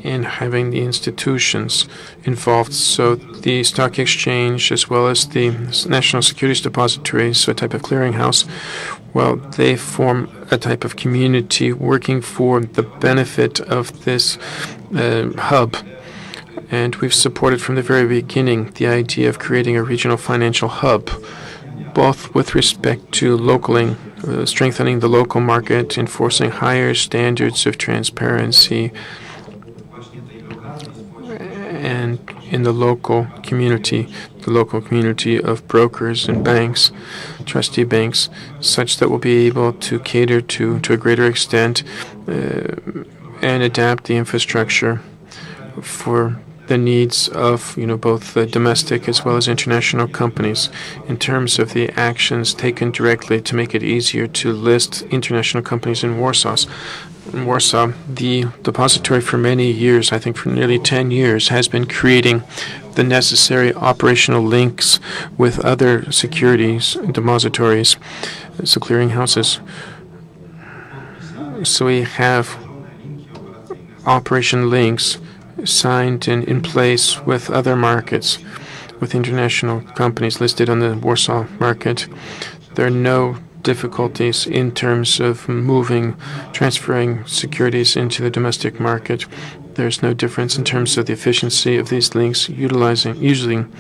in having the institutions involved. So the stock exchange, as well as the National Securities Depository, so a type of clearinghouse, well, they form a type of community working for the benefit of this hub. And we've supported from the very beginning the idea of creating a regional financial hub, both with respect to strengthening the local market, enforcing higher standards of transparency, and in the local community of brokers and banks, trustee banks, such that we'll be able to cater to a greater extent and adapt the infrastructure for the needs of both domestic as well as international companies in terms of the actions taken directly to make it easier to list international companies in Warsaw. In Warsaw, the depository for many years, I think for nearly 10 years, has been creating the necessary operational links with other securities depositories, so clearinghouses. So we have operation links signed and in place with other markets, with international companies listed on the Warsaw market. There are no difficulties in terms of transferring securities into the domestic market. There's no difference in terms of the efficiency of these links, using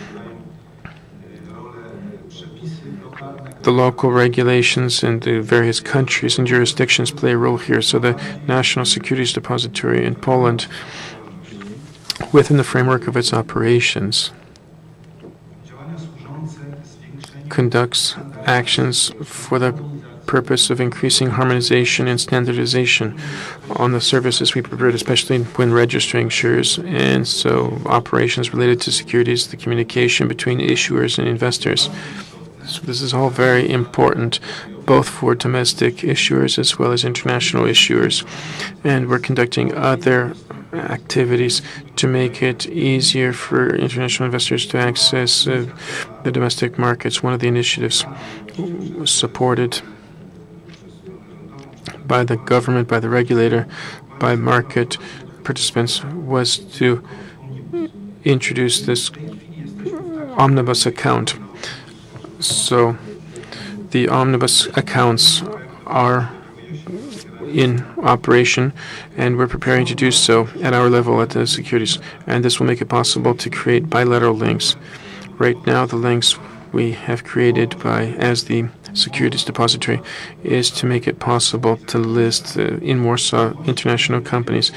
the local regulations in the various countries and jurisdictions play a role here. So the National Securities Depository in Poland, within the framework of its operations, conducts actions for the purpose of increasing harmonization and standardization on the services we provide, especially when registering shares, and so operations related to securities, the communication between issuers and investors. So this is all very important, both for domestic issuers as well as international issuers. And we're conducting other activities to make it easier for international investors to access the domestic markets. One of the initiatives supported by the government, by the regulator, by market participants was to introduce this omnibus account. So the omnibus accounts are in operation, and we're preparing to do so at our level at the securities. And this will make it possible to create bilateral links. Right now, the links we have created as the Securities Depository is to make it possible to list in Warsaw international companies.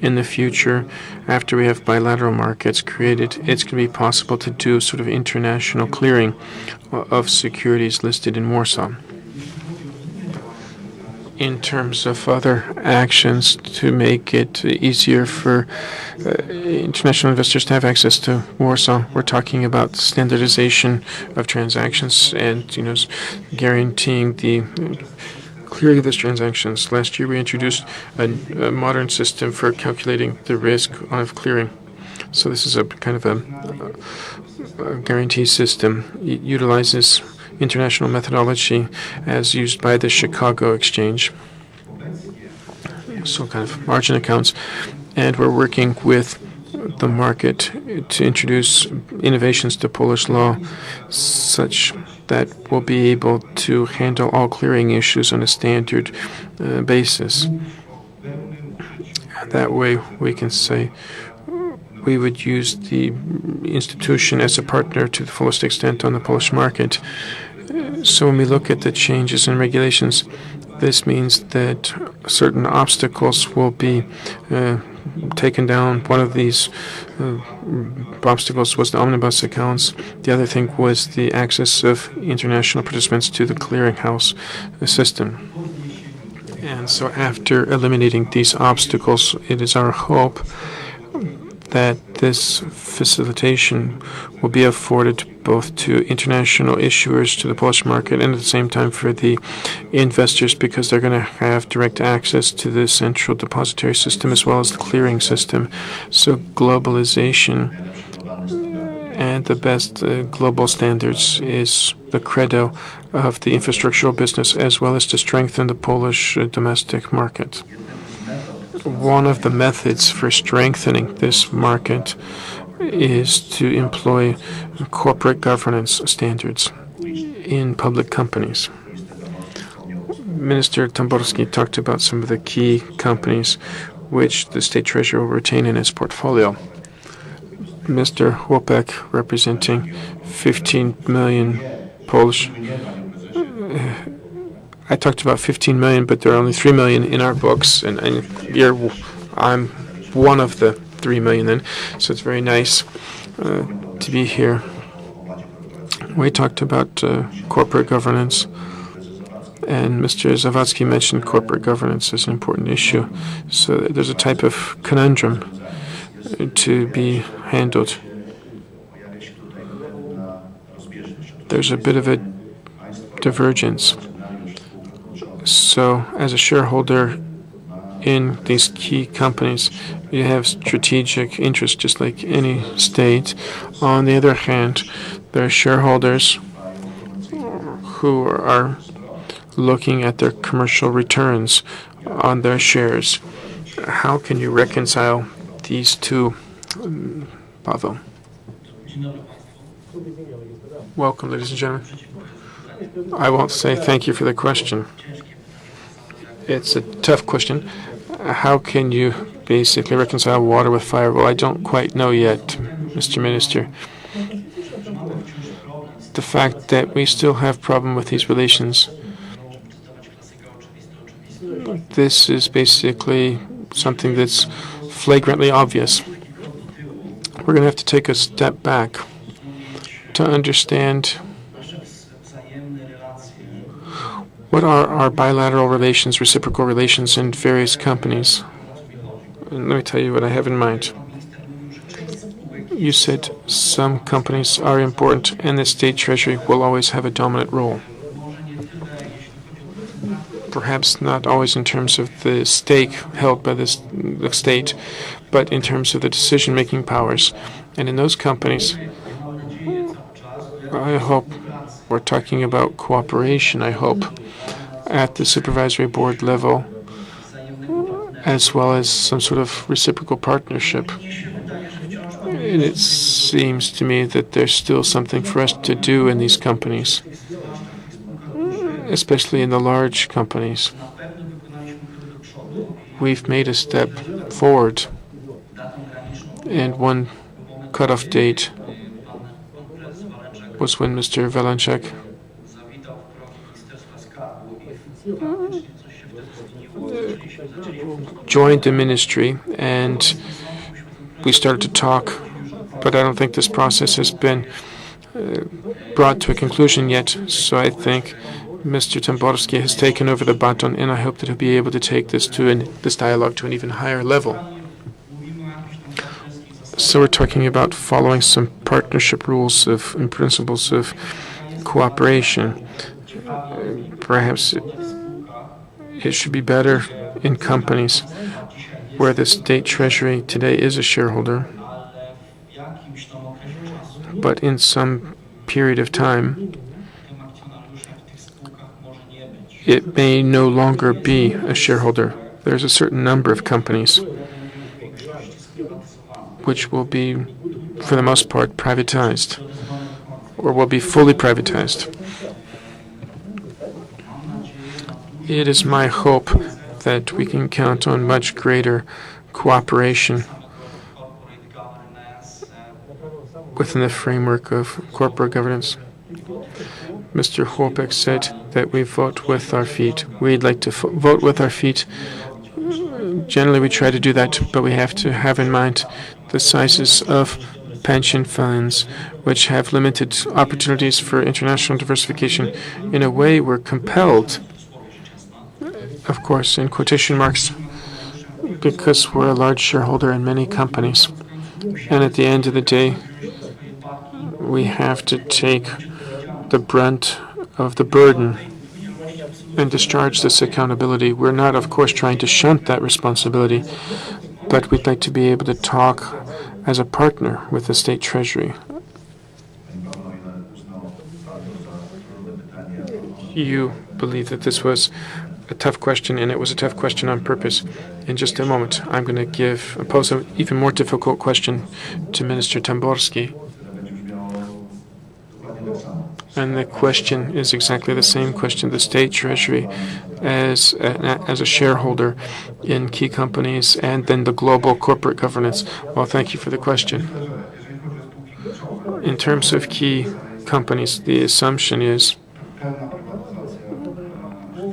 In the future, after we have bilateral markets created, it's going to be possible to do sort of international clearing of securities listed in Warsaw. In terms of other actions to make it easier for international investors to have access to Warsaw, we're talking about standardization of transactions and guaranteeing the clearing of these transactions. Last year, we introduced a modern system for calculating the risk of clearing. So this is a kind of a guarantee system. It utilizes international methodology as used by the Chicago Exchange. So kind of margin accounts. And we're working with the market to introduce innovations to Polish law such that we'll be able to handle all clearing issues on a standard basis. That way we can say we would use the institution as a partner to the fullest extent on the Polish market. So when we look at the changes in regulations, this means that certain obstacles will be taken down. One of these obstacles was the omnibus accounts. The other thing was the access of international participants to the clearinghouse system. And so after eliminating these obstacles, it is our hope that this facilitation will be afforded both to international issuers to the Polish market and at the same time for the investors, because they're going to have direct access to the central depository system as well as the clearing system. So globalization and the best global standards is the credo of the infrastructural business, as well as to strengthen the Polish domestic market. One of the methods for strengthening this market is to employ corporate governance standards in public companies. Minister Tamborski talked about some of the key companies which the state treasurer will retain in its portfolio. Mr. Chłopek, representing 15 million Polish. I talked about 15 million, but there are only 3 million in our books, and I'm one of the 3 million then, so it's very nice to be here. We talked about corporate governance, and Mr. Zawadzki mentioned corporate governance as an important issue. So there's a type of conundrum to be handled. There's a bit of a divergence. So as a shareholder in these key companies, you have strategic interests just like any state. On the other hand, there are shareholders who are looking at their commercial returns on their shares. How can you reconcile these two, Pavel? Welcome, ladies and gentlemen. I won't say thank you for the question. It's a tough question. How can you basically reconcile water with fire? Well, I don't quite know yet, Mr. Minister. The fact that we still have problem with these relations, this is basically something that's flagrantly obvious. We're going to have to take a step back to understand what are our bilateral relations, reciprocal relations in various companies. And let me tell you what I have in mind. You said some companies are important and the state treasury will always have a dominant role. Perhaps not always in terms of the stake held by the state, but in terms of the decision-making powers. And in those companies, I hope we're talking about cooperation, I hope, at the supervisory board level, as well as some sort of reciprocal partnership. And it seems to me that there's still something for us to do in these companies, especially in the large companies. We've made a step forward, and one cutoff date was when Mr. Walenczak joined the ministry, and we started to talk, but I don't think this process has been brought to a conclusion yet. So I think Mr. Tamborski has taken over the baton, and I hope that he'll be able to take this this dialogue to an even higher level. So we're talking about following some partnership rules and principles of cooperation. Perhaps it should be better in companies where the state treasury today is a shareholder, but in some period of time, it may no longer be a shareholder. There's a certain number of companies which will be, for the most part, privatized, or will be fully privatized. It is my hope that we can count on much greater cooperation within the framework of corporate governance. Mr. Chłopek said that we vote with our feet. We'd like to vote with our feet. Generally, we try to do that, but we have to have in mind the sizes of pension funds, which have limited opportunities for international diversification. In a way, we're compelled, of course, in quotation marks, because we're a large shareholder in many companies. And at the end of the day, we have to take the brunt of the burden and discharge this accountability. We're not, of course, trying to shunt that responsibility, but we'd like to be able to talk as a partner with the state treasury. You believe that this was a tough question, and it was a tough question on purpose. In just a moment, I'm going to pose an even more difficult question to Minister Tamborski. And the question is exactly the same question. The State Treasury as a shareholder in key companies and then the global corporate governance. Well, thank you for the question. In terms of key companies, the assumption is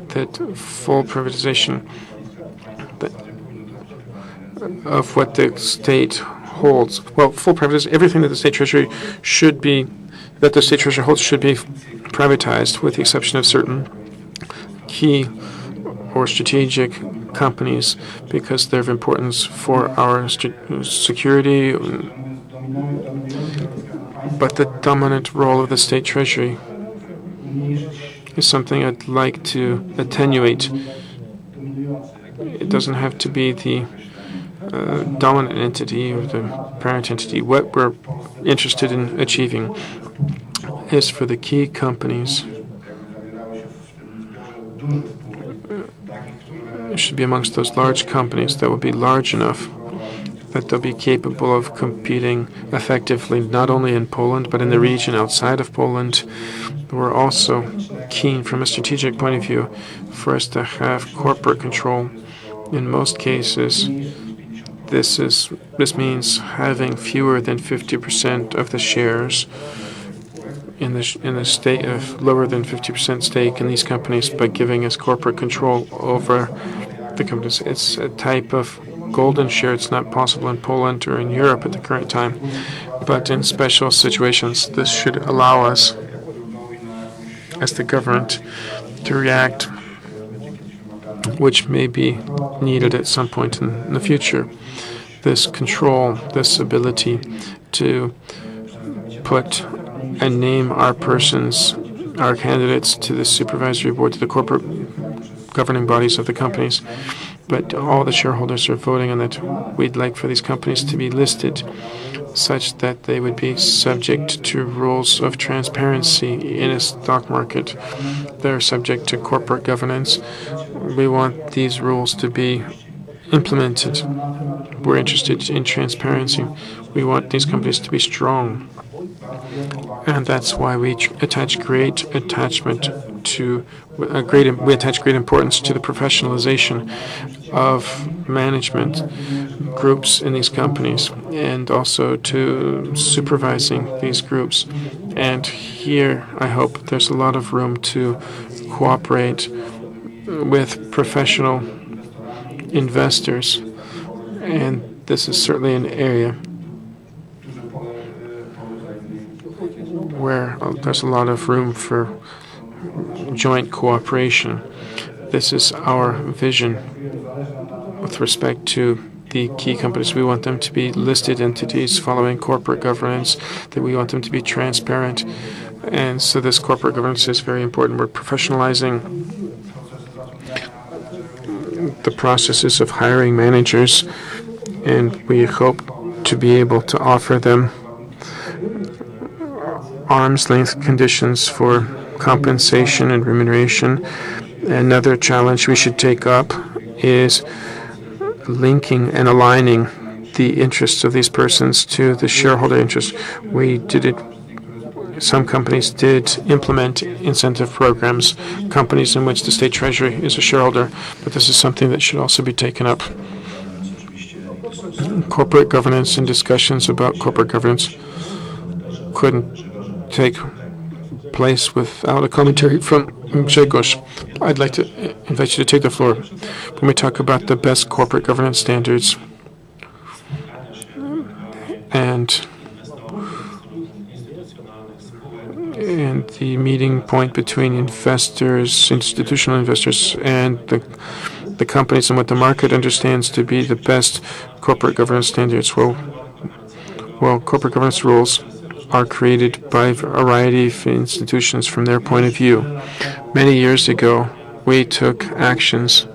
that full privatization of what the state holds. Well, full privatization, everything that the State Treasury holds should be privatized, with the exception of certain key or strategic companies, because they're of importance for our security. But the dominant role of the State Treasury is something I'd like to attenuate. It doesn't have to be the dominant entity or the parent entity. What we're interested in achieving is for the key companies. It should be amongst those large companies that will be large enough that they'll be capable of competing effectively, not only in Poland, but in the region outside of Poland. We're also keen, from a strategic point of view, for us to have corporate control. In most cases, this means having fewer than 50% of the shares in the state of lower than 50% stake in these companies, by giving us corporate control over the companies. It's a type of golden share. It's not possible in Poland or in Europe at the current time, but in special situations, this should allow us, as the government, to react, which may be needed at some point in the future. This control, this ability to put and name our persons, our candidates to the supervisory board, to the corporate governing bodies of the companies. But all the shareholders are voting on that. We'd like for these companies to be listed such that they would be subject to rules of transparency in a stock market. They're subject to corporate governance. We want these rules to be implemented. We're interested in transparency. We want these companies to be strong. And that's why we attach great importance to the professionalization of management groups in these companies, and also to supervising these groups. And here, I hope there's a lot of room to cooperate with professional investors. And this is certainly an area where there's a lot of room for joint cooperation. This is our vision with respect to the key companies. We want them to be listed entities following corporate governance, that we want them to be transparent. And so this corporate governance is very important. We're professionalizing the processes of hiring managers, and we hope to be able to offer them arm's length conditions for compensation and remuneration. Another challenge we should take up is linking and aligning the interests of these persons to the shareholder interests. We did it. Some companies did implement incentive programs, companies in which the State Treasury is a shareholder, but this is something that should also be taken up. Corporate governance and discussions about corporate governance couldn't take place without a commentary from Grzegorz. I'd like to invite you to take the floor. When we talk about the best corporate governance standards and the meeting point between investors, institutional investors, and the companies, and what the market understands to be the best corporate governance standards. Well, corporate governance rules are created by a variety of institutions from their point of view. Many years ago, we took actions